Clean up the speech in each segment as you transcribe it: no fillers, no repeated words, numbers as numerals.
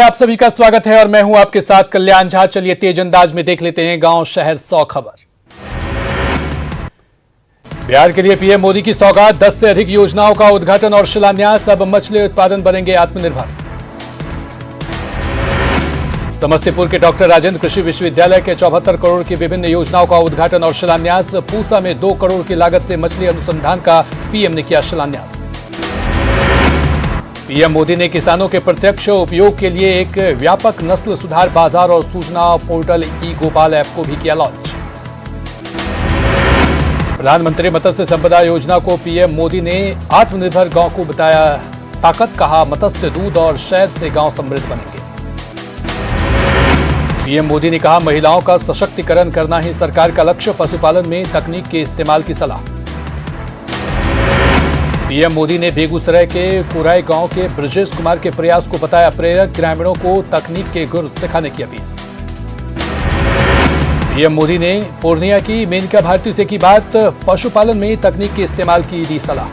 आप सभी का स्वागत है और मैं हूं आपके साथ कल्याण झा। चलिए तेज अंदाज में देख लेते हैं गांव शहर 100 खबर। बिहार के लिए पीएम मोदी की सौगात, 10 से अधिक योजनाओं का उद्घाटन और शिलान्यास। अब मछली उत्पादन बनेंगे आत्मनिर्भर। समस्तीपुर के डॉक्टर राजेंद्र कृषि विश्वविद्यालय के 74 करोड़ की विभिन्न योजनाओं का उद्घाटन और शिलान्यास। पूसा में 2 करोड़ की लागत से मछली अनुसंधान का पीएम ने किया शिलान्यास। पीएम मोदी ने किसानों के प्रत्यक्ष उपयोग के लिए एक व्यापक नस्ल सुधार बाजार और सूचना पोर्टल ई गोपाल ऐप को भी किया लॉन्च। प्रधानमंत्री मत्स्य संपदा योजना को पीएम मोदी ने आत्मनिर्भर गांव को बताया ताकत, कहा मत्स्य दूध और शहद से गांव समृद्ध बनेंगे। पीएम मोदी ने कहा महिलाओं का सशक्तिकरण करना ही सरकार का लक्ष्य, पशुपालन में तकनीक के इस्तेमाल की सलाह। पीएम मोदी ने बेगूसराय के कुराई गांव के ब्रजेश कुमार के प्रयास को बताया प्रेरक, ग्रामीणों को तकनीक के गुर सिखाने की अपील। पीएम मोदी ने पूर्णिया की मेनका भारती से की बात, पशुपालन में तकनीक के इस्तेमाल की दी सलाह।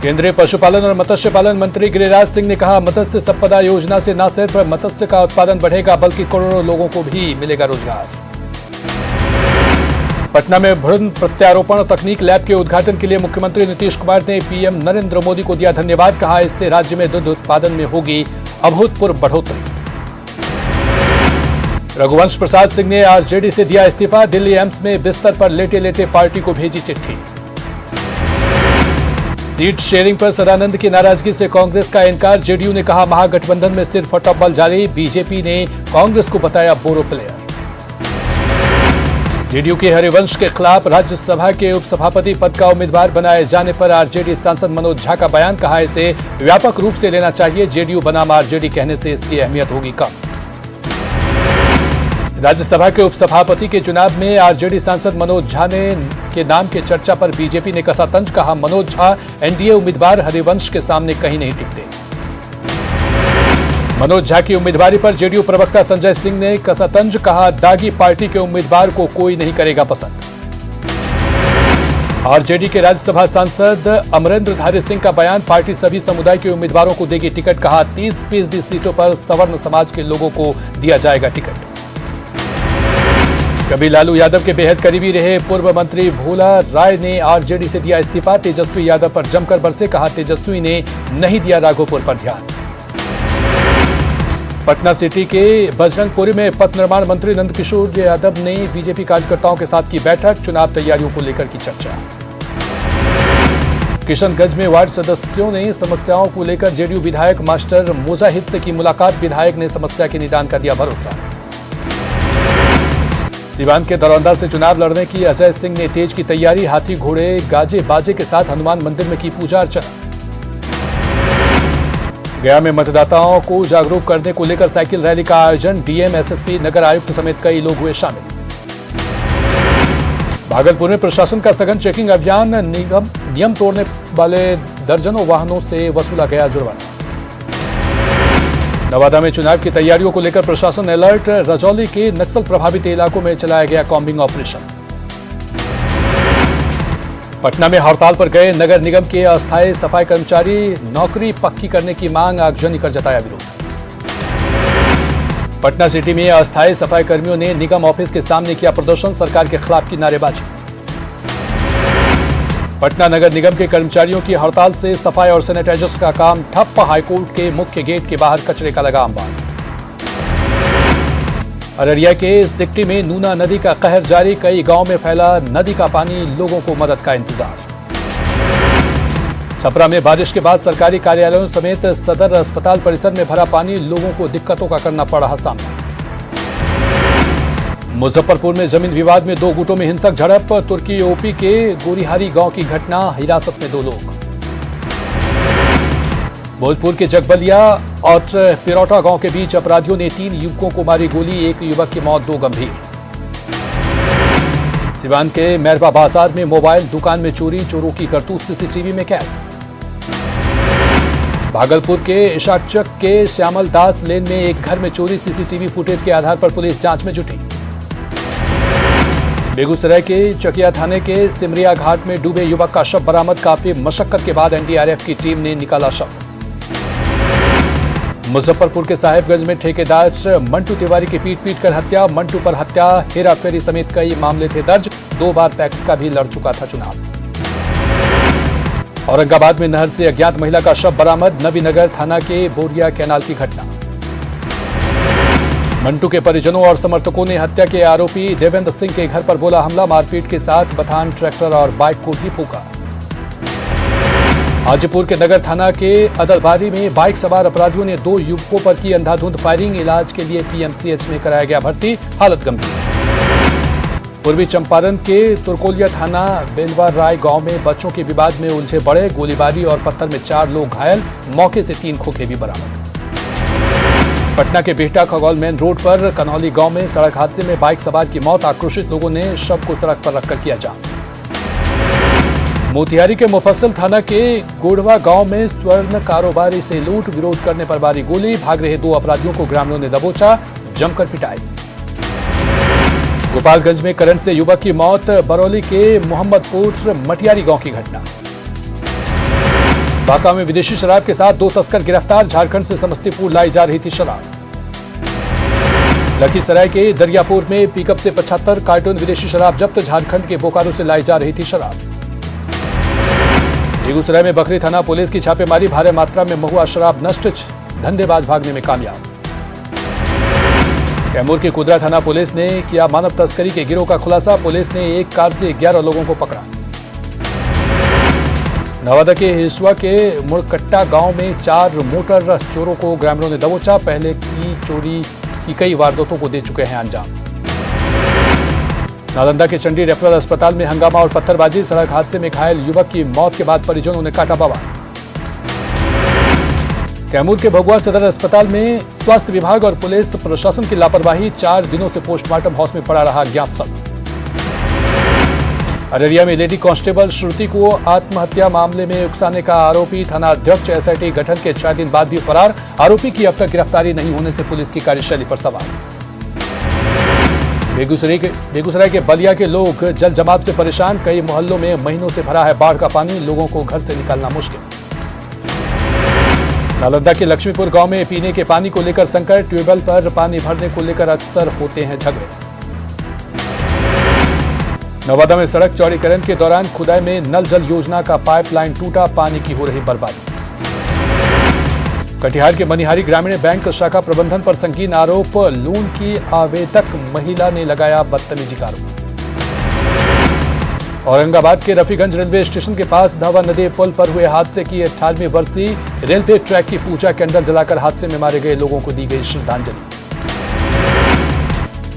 केंद्रीय पशुपालन और मत्स्य पालन मंत्री गिरिराज सिंह ने कहा मत्स्य संपदा योजना से न सिर्फ मत्स्य का उत्पादन बढ़ेगा बल्कि करोड़ों लोगों को भी मिलेगा रोजगार। पटना में भ्रूण प्रत्यारोपण तकनीक लैब के उद्घाटन के लिए मुख्यमंत्री नीतीश कुमार ने पीएम नरेंद्र मोदी को दिया धन्यवाद, कहा इससे राज्य में दूध उत्पादन में होगी अभूतपूर्व बढ़ोतरी। रघुवंश प्रसाद सिंह ने आरजेडी से दिया इस्तीफा, दिल्ली एम्स में बिस्तर पर लेटे लेटे पार्टी को भेजी चिट्ठी। सीट शेयरिंग पर सदानंद की नाराजगी से कांग्रेस का इनकार, जेडीयू ने कहा महागठबंधन में सिर्फ फटबॉल जारी, बीजेपी ने कांग्रेस को बताया बोरो प्लेयर। जेडीयू के हरिवंश के खिलाफ राज्यसभा के उपसभापति पद का उम्मीदवार बनाए जाने पर आरजेडी सांसद मनोज झा का बयान, कहा इसे व्यापक रूप से लेना चाहिए, जेडीयू बनाम आरजेडी कहने से इसकी अहमियत होगी कम। राज्यसभा के उपसभापति के चुनाव में आरजेडी सांसद मनोज झा के नाम के चर्चा पर बीजेपी ने कसा तंज, कहा मनोज झा एनडीए उम्मीदवार हरिवंश के सामने कहीं नहीं टिकते। मनोज झा की उम्मीदवारी पर जेडीयू प्रवक्ता संजय सिंह ने कसा तंज, कहा दागी पार्टी के उम्मीदवार को कोई नहीं करेगा पसंद। आरजेडी के राज्यसभा सांसद अमरेंद्रधारी सिंह का बयान, पार्टी सभी समुदाय के उम्मीदवारों को देगी टिकट, कहा 30% सीटों पर सवर्ण समाज के लोगों को दिया जाएगा टिकट। कभी लालू यादव के बेहद करीबी रहे पूर्व मंत्री भोला राय ने आरजेडी से दिया इस्तीफा, तेजस्वी यादव पर जमकर बरसे, कहा तेजस्वी ने नहीं दिया राघोपुर पर ध्यान। पटना सिटी के बजरंगपुरी में पथ निर्माण मंत्री नंदकिशोर यादव ने बीजेपी कार्यकर्ताओं के साथ की बैठक, चुनाव तैयारियों को लेकर की चर्चा। किशनगंज में वार्ड सदस्यों ने समस्याओं को लेकर जेडीयू विधायक मास्टर मुजाहिद से की मुलाकात, विधायक ने समस्या के निदान का दिया भरोसा। सिवान के दरौंदा से चुनाव लड़ने की अजय सिंह ने तेज की तैयारी, हाथी घोड़े गाजे बाजे के साथ हनुमान मंदिर में की पूजा अर्चना। गया में मतदाताओं को जागरूक करने को लेकर साइकिल रैली का आयोजन, डीएम एसएसपी नगर आयुक्त समेत कई लोग हुए शामिल। भागलपुर में प्रशासन का सघन चेकिंग अभियान, नियम तोड़ने वाले दर्जनों वाहनों से वसूला गया जुर्माना। नवादा में चुनाव की तैयारियों को लेकर प्रशासन अलर्ट, रजौली के नक्सल प्रभावित इलाकों में चलाया गया कॉम्बिंग ऑपरेशन। पटना में हड़ताल पर गए नगर निगम के अस्थायी सफाई कर्मचारी, नौकरी पक्की करने की मांग, आगजनी कर जताया विरोध। पटना सिटी में अस्थायी सफाई कर्मियों ने निगम ऑफिस के सामने किया प्रदर्शन, सरकार के खिलाफ की नारेबाजी। पटना नगर निगम के कर्मचारियों की हड़ताल से सफाई और सैनिटाइजर्स का काम ठप, हाईकोर्ट के मुख्य गेट के बाहर कचरे का लगा अंबार। अररिया के सिकटी में नूना नदी का कहर जारी, कई गांव में फैला नदी का पानी, लोगों को मदद का इंतजार। छपरा में बारिश के बाद सरकारी कार्यालयों समेत सदर अस्पताल परिसर में भरा पानी, लोगों को दिक्कतों का करना पड़ रहा सामना। मुजफ्फरपुर में जमीन विवाद में 2 गुटों में हिंसक झड़प, तुर्की ओपी के गोरीहारी गांव की घटना, हिरासत में 2 लोग। भोजपुर के जगबलिया और पिरौटा गांव के बीच अपराधियों ने 3 युवकों को मारी गोली, 1 युवक की मौत, 2 गंभीर। सिवान के मेहरबा बाजार में मोबाइल दुकान में चोरी, चोरों की करतूत सीसीटीवी में कैद। भागलपुर के इशाकचक के श्यामल दास लेन में एक घर में चोरी, सीसीटीवी फुटेज के आधार पर पुलिस जांच में जुटी। बेगूसराय के चकिया थाने के सिमरिया घाट में डूबे युवक का शव बरामद, काफी मशक्कत के बाद एनडीआरएफ की टीम ने निकाला शव। मुजफ्फरपुर के साहिबगंज में ठेकेदार मंटू तिवारी की पीट कर हत्या। मंटू पर हत्या, हेराफेरी समेत कई मामले थे दर्ज। 2 बार पैक्स का भी लड़ चुका था चुनाव। औरंगाबाद में नहर से अज्ञात महिला का शव बरामद। नवीनगर थाना के बोरिया कैनाल की घटना। मंटू के परिजनों और समर्थकों ने हत्या के आरोपी देवेंद्र सिंह के घर पर बोला हमला। मारपीट के साथ बथान, ट्रैक्टर और बाइक को भी फूंका। हाजीपुर के नगर थाना के अदलबारी में बाइक सवार अपराधियों ने 2 युवकों पर की अंधाधुंध फायरिंग। इलाज के लिए पीएमसीएच में कराया गया भर्ती, हालत गंभीर। पूर्वी चंपारण के तुरकोलिया थाना बेलवा राय गांव में बच्चों के विवाद में उलझे बड़े। गोलीबारी और पत्थर में 4 लोग घायल। मौके से 3 खोखे भी बरामद। पटना के बिहटा खगौल मेन रोड पर कन्हौली गांव में सड़क हादसे में बाइक सवार की मौत। आक्रोशित लोगों ने शव को सड़क पर रखकर किया जाम। मोतिहारी के मुफस्सिल थाना के गोढ़वा गांव में स्वर्ण कारोबारी से लूट, विरोध करने पर मारी गोली। भाग रहे 2 अपराधियों को ग्रामीणों ने दबोचा, जमकर पिटाई। गोपालगंज में करंट से युवक की मौत। बरौली के मोहम्मदपुर मटियारी गांव की घटना। बांका में विदेशी शराब के साथ 2 तस्कर गिरफ्तार। झारखंड से समस्तीपुर लाई जा रही थी शराब। लखीसराय के दरियापुर में पिकअप से 75 कार्टून विदेशी शराब जब्त। झारखंड के बोकारो से लाई जा रही थी शराब। बेगूसराय में बखरी थाना पुलिस की छापेमारी। भारी मात्रा में महुआ शराब नष्ट। धंधेबाज भागने में कामयाब। कैमूर की कुदरा थाना पुलिस ने किया मानव तस्करी के गिरोह का खुलासा। पुलिस ने एक कार से 11 लोगों को पकड़ा। नवादा के हिसुआ के मुड़कट्टा गांव में 4 मोटर चोरों को ग्रामीणों ने दबोचा। पहले की चोरी की कई वारदातों को दे चुके हैं अंजाम। नालंदा के चंडी रेफरल अस्पताल में हंगामा और पत्थरबाजी। सड़क हादसे में घायल युवक की मौत के बाद परिजनों ने काटा बवाल। कैमूर के भगुआ सदर अस्पताल में स्वास्थ्य विभाग और पुलिस प्रशासन की लापरवाही। 4 दिनों से पोस्टमार्टम हाउस में पड़ा रहा ज्ञात शव। अररिया में लेडी कांस्टेबल श्रुति को आत्महत्या मामले में उकसाने का आरोपी थाना अध्यक्ष एसआईटी गठन के 6 दिन बाद भी फरार। आरोपी की अब तक गिरफ्तारी नहीं होने से पुलिस की कार्यशैली पर सवाल। बेगूसराय के बलिया के लोग जल जमाव से परेशान। कई मोहल्लों में महीनों से भरा है बाढ़ का पानी। लोगों को घर से निकालना मुश्किल। नालंदा के लक्ष्मीपुर गांव में पीने के पानी को लेकर संकट। ट्यूबवेल पर पानी भरने को लेकर अक्सर होते हैं झगड़े। नवादा में सड़क चौड़ीकरण के दौरान खुदाई में नल जल योजना का पाइपलाइन टूटा। पानी की हो रही बर्बादी। कटिहार के मनिहारी ग्रामीण बैंक शाखा प्रबंधन पर संगीन आरोप। लोन की आवेदक महिला ने लगाया बदतमीजी का आरोप। औरंगाबाद के रफीगंज रेलवे स्टेशन के पास धावा नदी पुल पर हुए हादसे की 18वीं बरसी। रेलवे ट्रैक की पूजा कैंडल जलाकर हादसे में मारे गए लोगों को दी गई श्रद्धांजलि।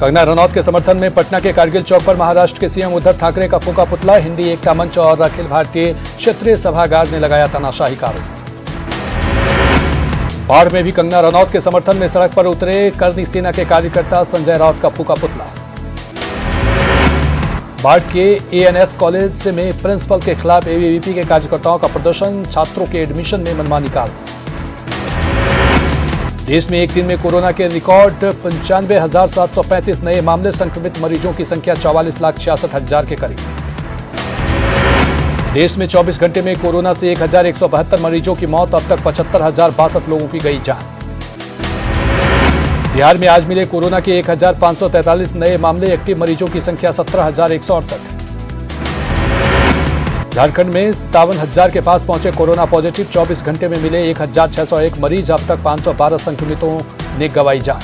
कंगना रनौत के समर्थन में पटना के कारगिल चौक पर महाराष्ट्र के सीएम उद्धव ठाकरे का फूंका पुतला। हिंदी एकता मंच और अखिल भारतीय क्षेत्रीय सभागार ने लगाया तानाशाही का आरोप। बाढ़ में भी कंगना रनौत के समर्थन में सड़क पर उतरे करनी सेना के कार्यकर्ता। संजय राउत का फूंका पुतला। बाढ़ के एएनएस कॉलेज में प्रिंसिपल के खिलाफ एबीवीपी के कार्यकर्ताओं का प्रदर्शन। छात्रों के एडमिशन में मनमानी का आरोप। देश में एक दिन में कोरोना के रिकॉर्ड 95,735 नए मामले। संक्रमित मरीजों की संख्या 44,66,000 के करीब। देश में 24 घंटे में कोरोना से 1,172 मरीजों की मौत। अब तक 75,062 लोगों की गई जान। बिहार में आज मिले कोरोना के 1,543 नए मामले। एक्टिव मरीजों की संख्या 17,168। झारखंड में 57,000 के पास पहुंचे कोरोना पॉजिटिव। 24 घंटे में मिले 1,601 मरीज। अब तक 512 संक्रमितों ने गंवाई जान।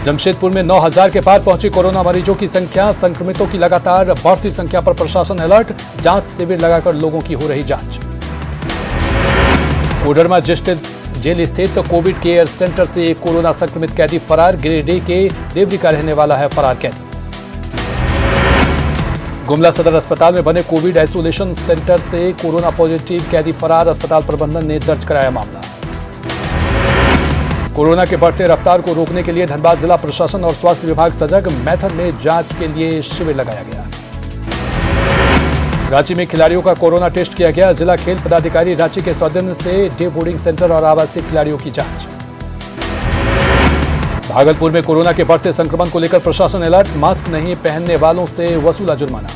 जमशेदपुर में 9,000 के पार पहुंची कोरोना मरीजों की संख्या। संक्रमितों की लगातार बढ़ती संख्या पर प्रशासन अलर्ट। जांच शिविर लगाकर लोगों की हो रही जांच। कोडरमा जेल स्थित कोविड केयर सेंटर से एक कोरोना संक्रमित कैदी फरार। गिरिडीह के देवरी का रहने वाला है फरार कैदी। गुमला सदर अस्पताल में बने कोविड आइसोलेशन सेंटर से कोरोना पॉजिटिव कैदी फरार। अस्पताल प्रबंधन ने दर्ज कराया मामला। कोरोना के बढ़ते रफ्तार को रोकने के लिए धनबाद जिला प्रशासन और स्वास्थ्य विभाग सजग। मैथन में जांच के लिए शिविर लगाया गया। रांची में खिलाड़ियों का कोरोना टेस्ट किया गया। जिला खेल पदाधिकारी रांची के सौजन्य से डे बोर्डिंग सेंटर और आवासीय खिलाड़ियों की जांच। भागलपुर में कोरोना के बढ़ते संक्रमण को लेकर प्रशासन अलर्ट। मास्क नहीं पहनने वालों से वसूला जुर्माना।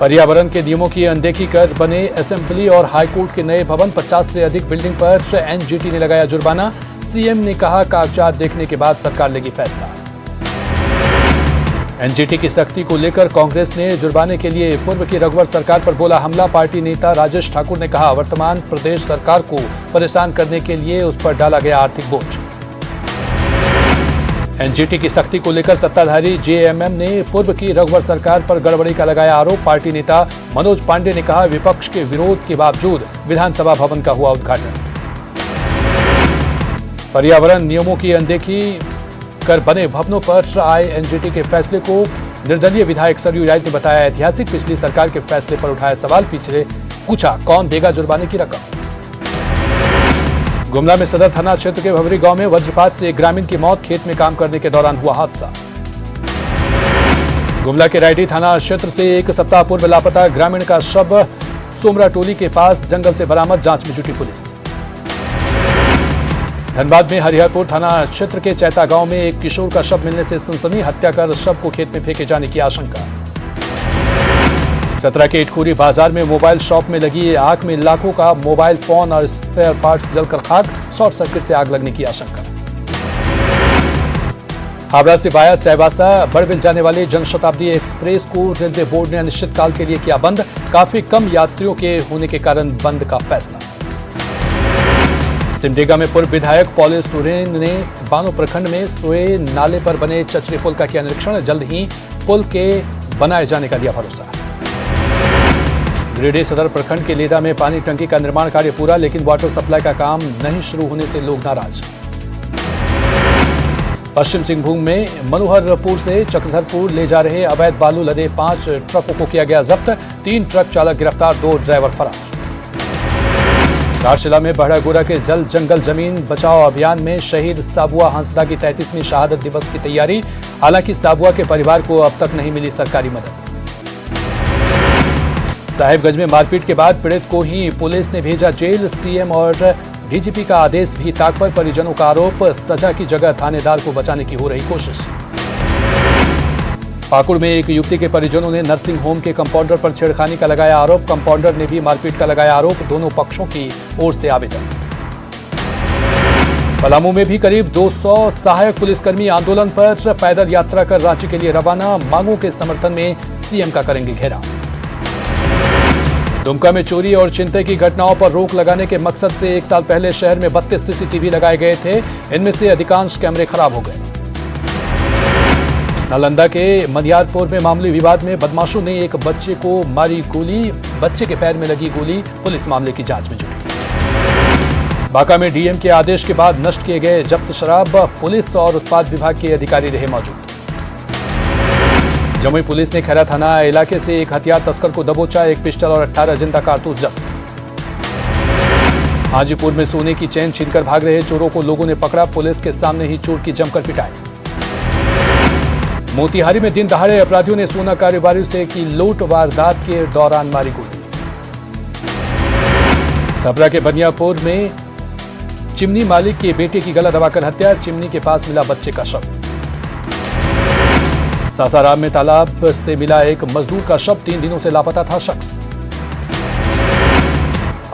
पर्यावरण के नियमों की अनदेखी कर बने असेंबली और हाईकोर्ट के नए भवन, 50 से अधिक बिल्डिंग पर एनजीटी ने लगाया जुर्माना। सीएम ने कहा कागजात देखने के बाद सरकार लेगी फैसला। एनजीटी की सख्ती को लेकर कांग्रेस ने जुर्माने के लिए पूर्व की रघुवर सरकार पर बोला हमला। पार्टी नेता राजेश ठाकुर ने कहा वर्तमान प्रदेश सरकार को परेशान करने के लिए उस पर डाला गया आर्थिक बोझ। एनजीटी की सख्ती को लेकर सत्ताधारी जेएमएम ने पूर्व की रघुवर सरकार पर गड़बड़ी का लगाया आरोप। पार्टी नेता मनोज पांडे ने कहा विपक्ष के विरोध के बावजूद विधानसभा भवन का हुआ उद्घाटन। पर्यावरण नियमों की अनदेखी कर बने भवनों पर आए एनजीटी के फैसले को निर्दलीय विधायक सरयू राय ने बताया ऐतिहासिक। पिछली सरकार के फैसले पर उठाया सवाल, पूछा कौन देगा जुर्माने की रकम। गुमला में सदर थाना क्षेत्र के भवरी गांव में वज्रपात से एक ग्रामीण की मौत, खेत में काम करने के दौरान हुआ हादसा। गुमला के रायडी थाना क्षेत्र से एक सप्ताह पूर्व लापता ग्रामीण का शव सोमरा टोली के पास जंगल से बरामद, जांच में जुटी पुलिस। धनबाद में हरिहरपुर थाना क्षेत्र के चैता गांव में एक किशोर का शव मिलने से सनसनी, हत्या कर शव को खेत में फेंके जाने की आशंका। चतरा के इटखोरी बाजार में मोबाइल शॉप में लगी आग में लाखों का मोबाइल फोन और स्पेयर पार्ट्स जलकर खाक, शॉर्ट सर्किट से आग लगने की आशंका। हावड़ा से वाया चाईबासा बड़बिल जाने वाली जनशताब्दी एक्सप्रेस को रेलवे बोर्ड ने अनिश्चितकाल के लिए किया बंद, काफी कम यात्रियों के होने के कारण बंद का फैसला। सिमडेगा में पूर्व विधायक पॉलिस सोरेन ने बानो प्रखंड में सोए नाले पर बने चचरे पुल का किया निरीक्षण, जल्द ही पुल के बनाए जाने का दिया भरोसा। गिरिडीह सदर प्रखंड के लेदा में पानी टंकी का निर्माण कार्य पूरा, लेकिन वाटर सप्लाई का काम नहीं शुरू होने से लोग नाराज। पश्चिम सिंहभूम में मनोहरपुर से चक्रधरपुर ले जा रहे अवैध बालू लदे 5 ट्रकों को किया गया जब्त, 3 ट्रक चालक गिरफ्तार, 2 ड्राइवर फरार। राजशिला में बहड़ागोरा के जल जंगल जमीन बचाओ अभियान में शहीद साबुआ हंसदा की 33वीं शहादत दिवस की तैयारी, हालांकि साबुआ के परिवार को अब तक नहीं मिली सरकारी मदद। साहिबगंज में मारपीट के बाद पीड़ित को ही पुलिस ने भेजा जेल, सीएम और डीजीपी का आदेश भी ताक पर, परिजनों का आरोप सजा की जगह थानेदार को बचाने की हो रही कोशिश। पाकुड़ में एक युवती के परिजनों ने नर्सिंग होम के कंपाउंडर पर छेड़खानी का लगाया आरोप, कंपाउंडर ने भी मारपीट का लगाया आरोप, दोनों पक्षों की ओर से आवेदन। पलामू में भी करीब 200 सहायक पुलिसकर्मी आंदोलन पर पैदल यात्रा कर रांची के लिए रवाना, मांगों के समर्थन में सीएम का करेंगे घेराव। दुमका में चोरी और चिंता की घटनाओं पर रोक लगाने के मकसद से 1 साल पहले शहर में 32 सीसीटीवी लगाए गए थे, इनमें से अधिकांश कैमरे खराब हो गए। नालंदा के मनियारपुर में मामूली विवाद में बदमाशों ने एक बच्चे को मारी गोली, बच्चे के पैर में लगी गोली, पुलिस मामले की जांच में जुटी। बांका में डीएम के आदेश के बाद नष्ट किए गए जब्त शराब, पुलिस और उत्पाद विभाग के अधिकारी रहे मौजूद। जमुई पुलिस ने खैरा थाना इलाके से एक हथियार तस्कर को दबोचा, एक पिस्टल और 18 जिंदा कारतूस जब्त। हाजीपुर में सोने की चेन छीनकर भाग रहे चोरों को लोगों ने पकड़ा, पुलिस के सामने ही चोर की जमकर पिटाई। मोतिहारी में दिन दहाड़े अपराधियों ने सोना कारोबारियों से की लूट, वारदात के दौरान मारी गोली। छपरा के बनियापुर में चिमनी मालिक के बेटे की गला दबाकर हत्या, चिमनी के पास मिला बच्चे का शव। सासाराम में तालाब से मिला एक मजदूर का शव, 3 दिनों से लापता था शख्स।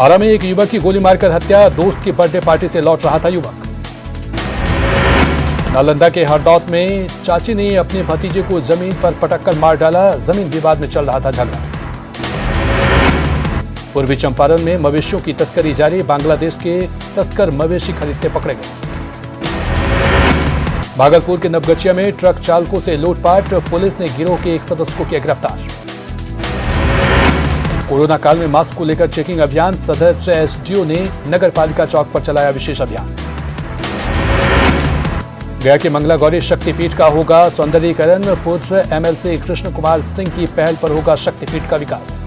आरा में एक युवक की गोली मारकर हत्या, दोस्त की बर्थडे पार्टी से लौट रहा था युवक। नालंदा के हरदौत में चाची ने अपने भतीजे को जमीन पर पटककर मार डाला, जमीन विवाद में चल रहा था झगड़ा। पूर्वी चंपारण में मवेशियों की तस्करी जारी, बांग्लादेश के तस्कर मवेशी खरीदते पकड़े गए। भागलपुर के नवगछिया में ट्रक चालकों से लूटपाट, पुलिस ने गिरोह के एक सदस्य को किया गिरफ्तार। कोरोना काल में मास्क को लेकर चेकिंग अभियान, सदर एसडीओ ने नगर पालिका चौक पर चलाया विशेष अभियान। गया के मंगला गौरी शक्तिपीठ का होगा सौंदर्यीकरण, पूर्व एमएलसी कृष्ण कुमार सिंह की पहल पर होगा शक्तिपीठ का विकास।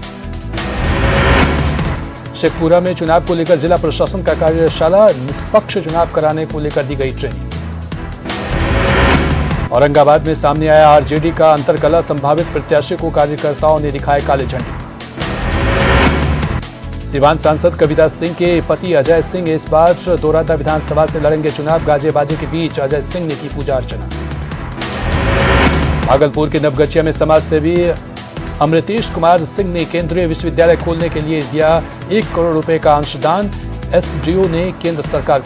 शेखपुरा में चुनाव को लेकर जिला प्रशासन का कार्यशाला, निष्पक्ष चुनाव कराने को लेकर दी गई ट्रेनिंग। औरंगाबाद में सामने आया आरजेडी का अंतरकलह, संभावित प्रत्याशी को कार्यकर्ताओं ने दिखाए काले झंडे। सिवान सांसद कविता सिंह के पति अजय सिंह इस बार दोराता विधानसभा से लड़ेंगे चुनाव, गाजे बाजे के बीच अजय सिंह ने की पूजा अर्चना। भागलपुर के नवगछिया में समाजसेवी अमृतेश कुमार सिंह ने केंद्रीय विश्वविद्यालय खोलने के लिए दिया 1 करोड़ रुपए का अंशदान। एसडीओ ने केंद्र सरकार